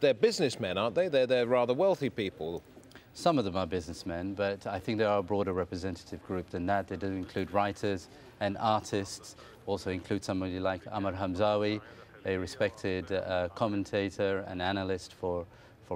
They're businessmen, aren't they? They're rather wealthy people. Some of them are businessmen, but I think there are a broader representative group than that. They do include writers and artists, also include somebody like Amar Hamzawi, a respected commentator and analyst for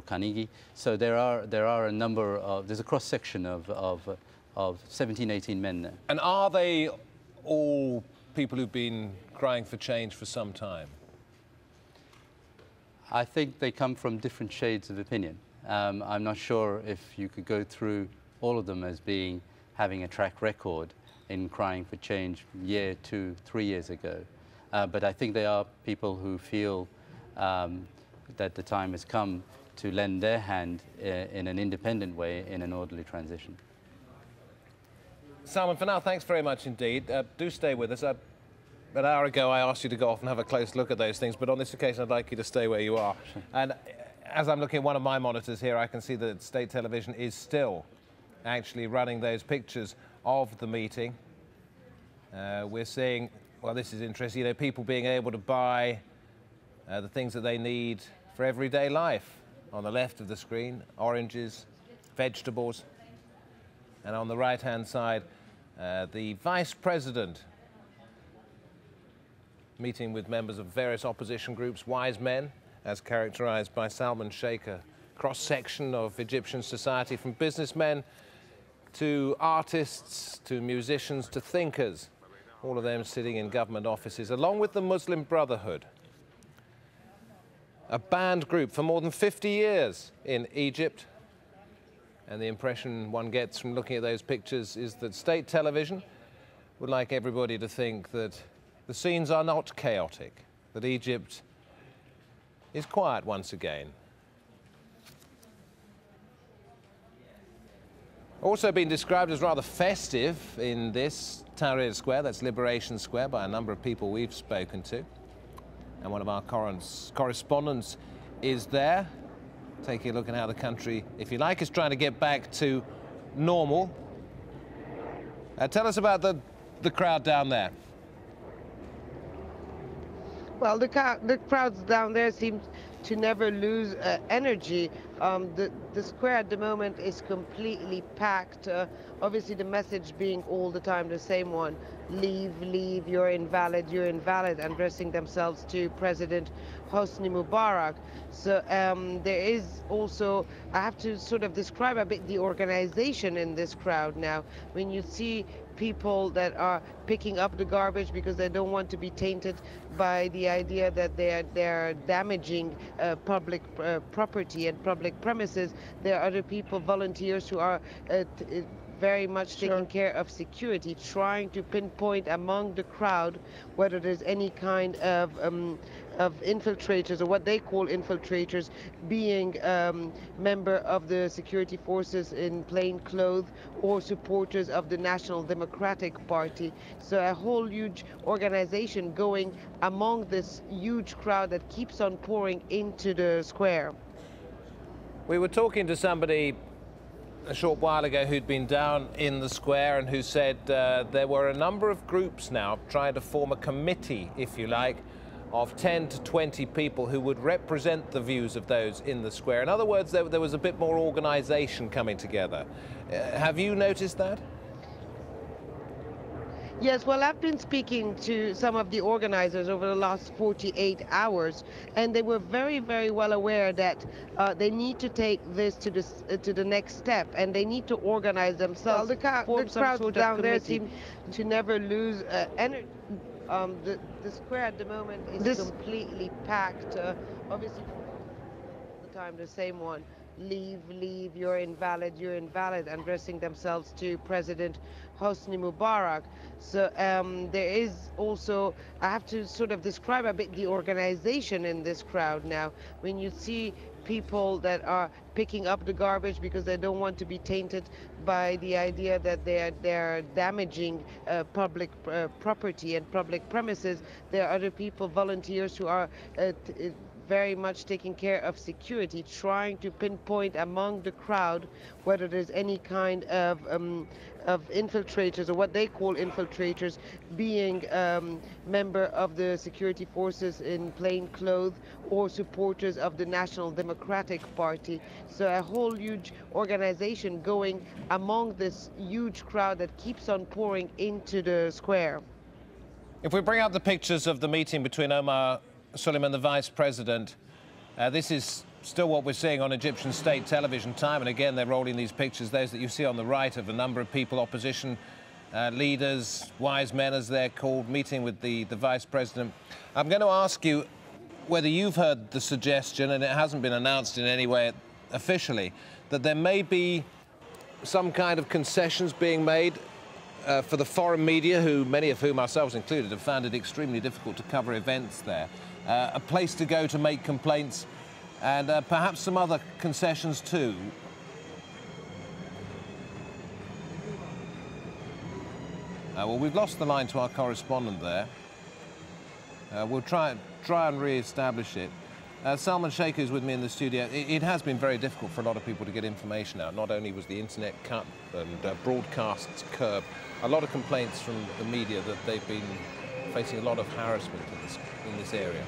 Carnegie. So there are a number of, there's a cross-section of 17, 18 men there. And are they all people who've been crying for change for some time? I think they come from different shades of opinion. I'm not sure if you could go through all of them as having a track record in crying for change year, 2, 3 years ago. But I think they are people who feel that the time has come to lend their hand in an independent way in an orderly transition. Salman, for now, thanks very much indeed. Do stay with us. An hour ago, I asked you to go off and have a close look at those things, but on this occasion, I'd like you to stay where you are. Sure. And as I'm looking at one of my monitors here, I can see that state television is still actually running those pictures of the meeting. We're seeing, well, this is interesting, you know, people being able to buy the things that they need for everyday life. On the left of the screen, oranges, vegetables. And on the right-hand side, the Vice President meeting with members of various opposition groups, wise men, as characterized by Salman Sheikh, a cross-section of Egyptian society, from businessmen to artists, to musicians, to thinkers, all of them sitting in government offices, along with the Muslim Brotherhood, a banned group for more than 50 years in Egypt. And the impression one gets from looking at those pictures is that state television would like everybody to think that the scenes are not chaotic, that Egypt is quiet once again. Also been described as rather festive in this Tahrir Square, that's Liberation Square, by a number of people we've spoken to. And one of our correspondents is there, taking a look at how the country, if you like, is trying to get back to normal. Tell us about the crowd down there. Well, the crowds down there seem to never lose energy. The square at the moment is completely packed. Obviously, the message being all the time the same one: leave, leave, you're invalid, addressing themselves to President Hosni Mubarak. So there is also, I have to sort of describe a bit the organization in this crowd now. When you see people that are picking up the garbage because they don't want to be tainted by the idea that they're damaging public property and public premises. There are other people, volunteers, who are very much taking care of security, trying to pinpoint among the crowd whether there's any kind of infiltrators, or what they call infiltrators, being member of the security forces in plain clothes or supporters of the National Democratic Party. So a whole huge organization going among this huge crowd that keeps on pouring into the square. We were talking to somebody a short while ago who'd been down in the square and who said there were a number of groups now trying to form a committee, if you like, of 10 to 20 people who would represent the views of those in the square. In other words, there was a bit more organization coming together. Have you noticed that? Yes, well, I've been speaking to some of the organizers over the last 48 hours, and they were very, very well aware that they need to take this to the next step, and they need to organize themselves. Well, the crowds down there seem to never lose energy. The square at the moment is completely packed. Obviously, all the time the same one: leave, leave, you're invalid, addressing themselves to President Hosni Mubarak. So there is also, I have to sort of describe a bit the organization in this crowd now. When you see people that are picking up the garbage because they don't want to be tainted by the idea that they're damaging public property and public premises. There are other people, volunteers, who are very much taking care of security, trying to pinpoint among the crowd whether there's any kind of infiltrators, or what they call infiltrators, being member of the security forces in plain clothes or supporters of the National Democratic Party. So a whole huge organization going among this huge crowd that keeps on pouring into the square. If we bring up the pictures of the meeting between Omar Suleiman, the vice president, this is still what we're seeing on Egyptian state television. Time and again, they're rolling these pictures, those that you see on the right, of a number of people, opposition leaders, wise men as they're called, meeting with the vice president. I'm going to ask you whether you've heard the suggestion, and it hasn't been announced in any way officially, that there may be some kind of concessions being made for the foreign media, who, many of whom, ourselves included, have found it extremely difficult to cover events there. A place to go to make complaints, and perhaps some other concessions too. Well, we've lost the line to our correspondent there. We'll try and re-establish it. Salman Sheikh is with me in the studio. It has been very difficult for a lot of people to get information out. Not only was the internet cut and broadcasts curbed, a lot of complaints from the media that they've been facing a lot of harassment in this area.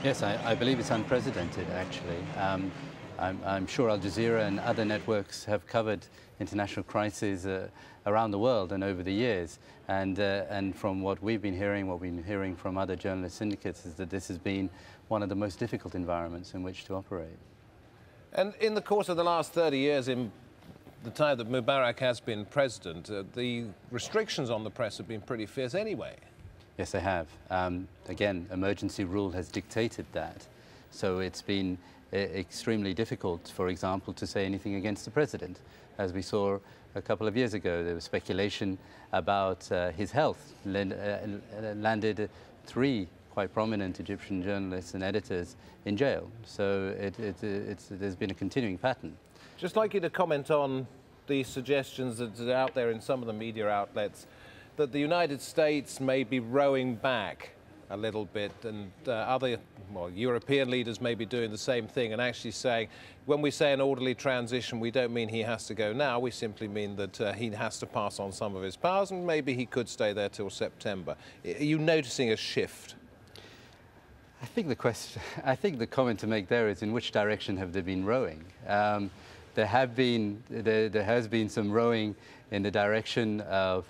Yes, I believe it's unprecedented, actually. I'm sure Al Jazeera and other networks have covered international crises around the world and over the years. And from what we've been hearing from other journalist syndicates, is that this has been one of the most difficult environments in which to operate. And in the course of the last 30 years, in the time that Mubarak has been president, the restrictions on the press have been pretty fierce anyway. Yes, they have. Again, emergency rule has dictated that. So it's been extremely difficult, for example, to say anything against the president. As we saw a couple of years ago, there was speculation about his health. Landed 3 quite prominent Egyptian journalists and editors in jail. So there's been a continuing pattern. Just like you to comment on the suggestions that are out there in some of the media outlets that the United States may be rowing back a little bit, and other European leaders may be doing the same thing, and actually saying, when we say an orderly transition, we don't mean he has to go now, we simply mean that he has to pass on some of his powers, and maybe he could stay there till September. Are you noticing a shift? I think the comment to make there is, in which direction have they been rowing? There has been some rowing in the direction of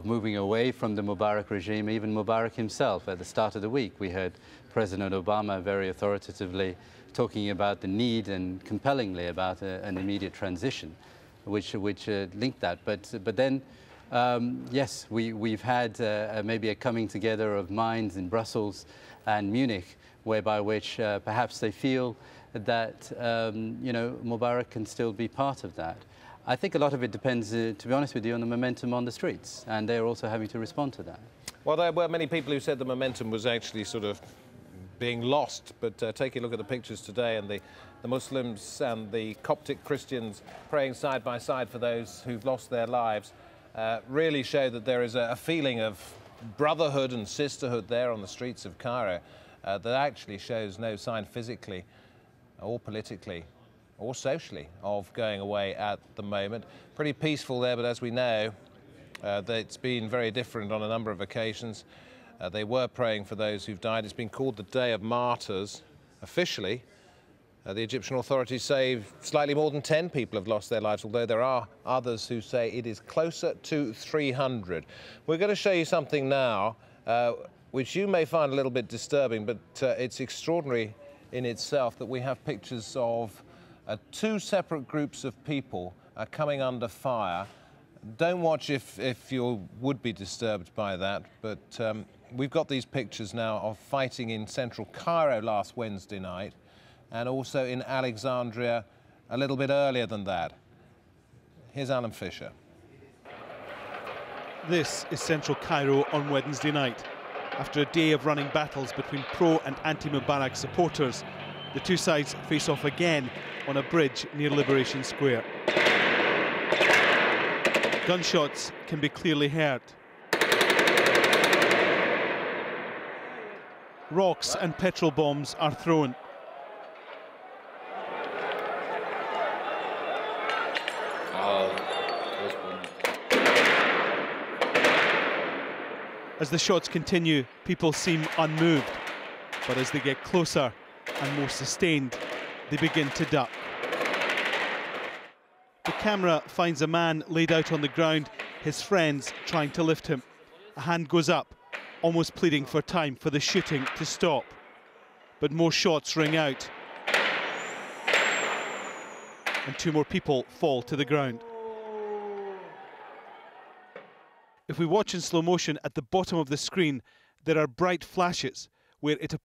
moving away from the Mubarak regime. Even Mubarak himself, at the start of the week, we heard President Obama very authoritatively talking about the need, and compellingly about an immediate transition, which linked that. But then, yes, we've had maybe a coming together of minds in Brussels and Munich, whereby which perhaps they feel that Mubarak can still be part of that. I think a lot of it depends, to be honest with you, on the momentum on the streets, and they're also having to respond to that. Well, there were many people who said the momentum was actually sort of being lost, but take a look at the pictures today, and the Muslims and the Coptic Christians praying side by side for those who've lost their lives really show that there is a feeling of brotherhood and sisterhood there on the streets of Cairo that actually shows no sign physically or politically or socially of going away at the moment. Pretty peaceful there, but as we know, it's been very different on a number of occasions. They were praying for those who've died. It's been called the Day of Martyrs officially. The Egyptian authorities say slightly more than 10 people have lost their lives, although there are others who say it is closer to 300. We're going to show you something now, which you may find a little bit disturbing, but it's extraordinary in itself that we have pictures of 2 separate groups of people coming under fire. Don't watch if you would be disturbed by that, but we've got these pictures now of fighting in central Cairo last Wednesday night, and also in Alexandria a little bit earlier than that. Here's Alan Fisher. This is central Cairo on Wednesday night. After a day of running battles between pro and anti-Mubarak supporters, the 2 sides face off again on a bridge near Liberation Square. Gunshots can be clearly heard. Rocks and petrol bombs are thrown. As the shots continue, people seem unmoved, but as they get closer and more sustained, they begin to duck. The camera finds a man laid out on the ground, his friends trying to lift him. A hand goes up, almost pleading for time for the shooting to stop. But more shots ring out, and 2 more people fall to the ground. If we watch in slow motion, at the bottom of the screen, there are bright flashes where it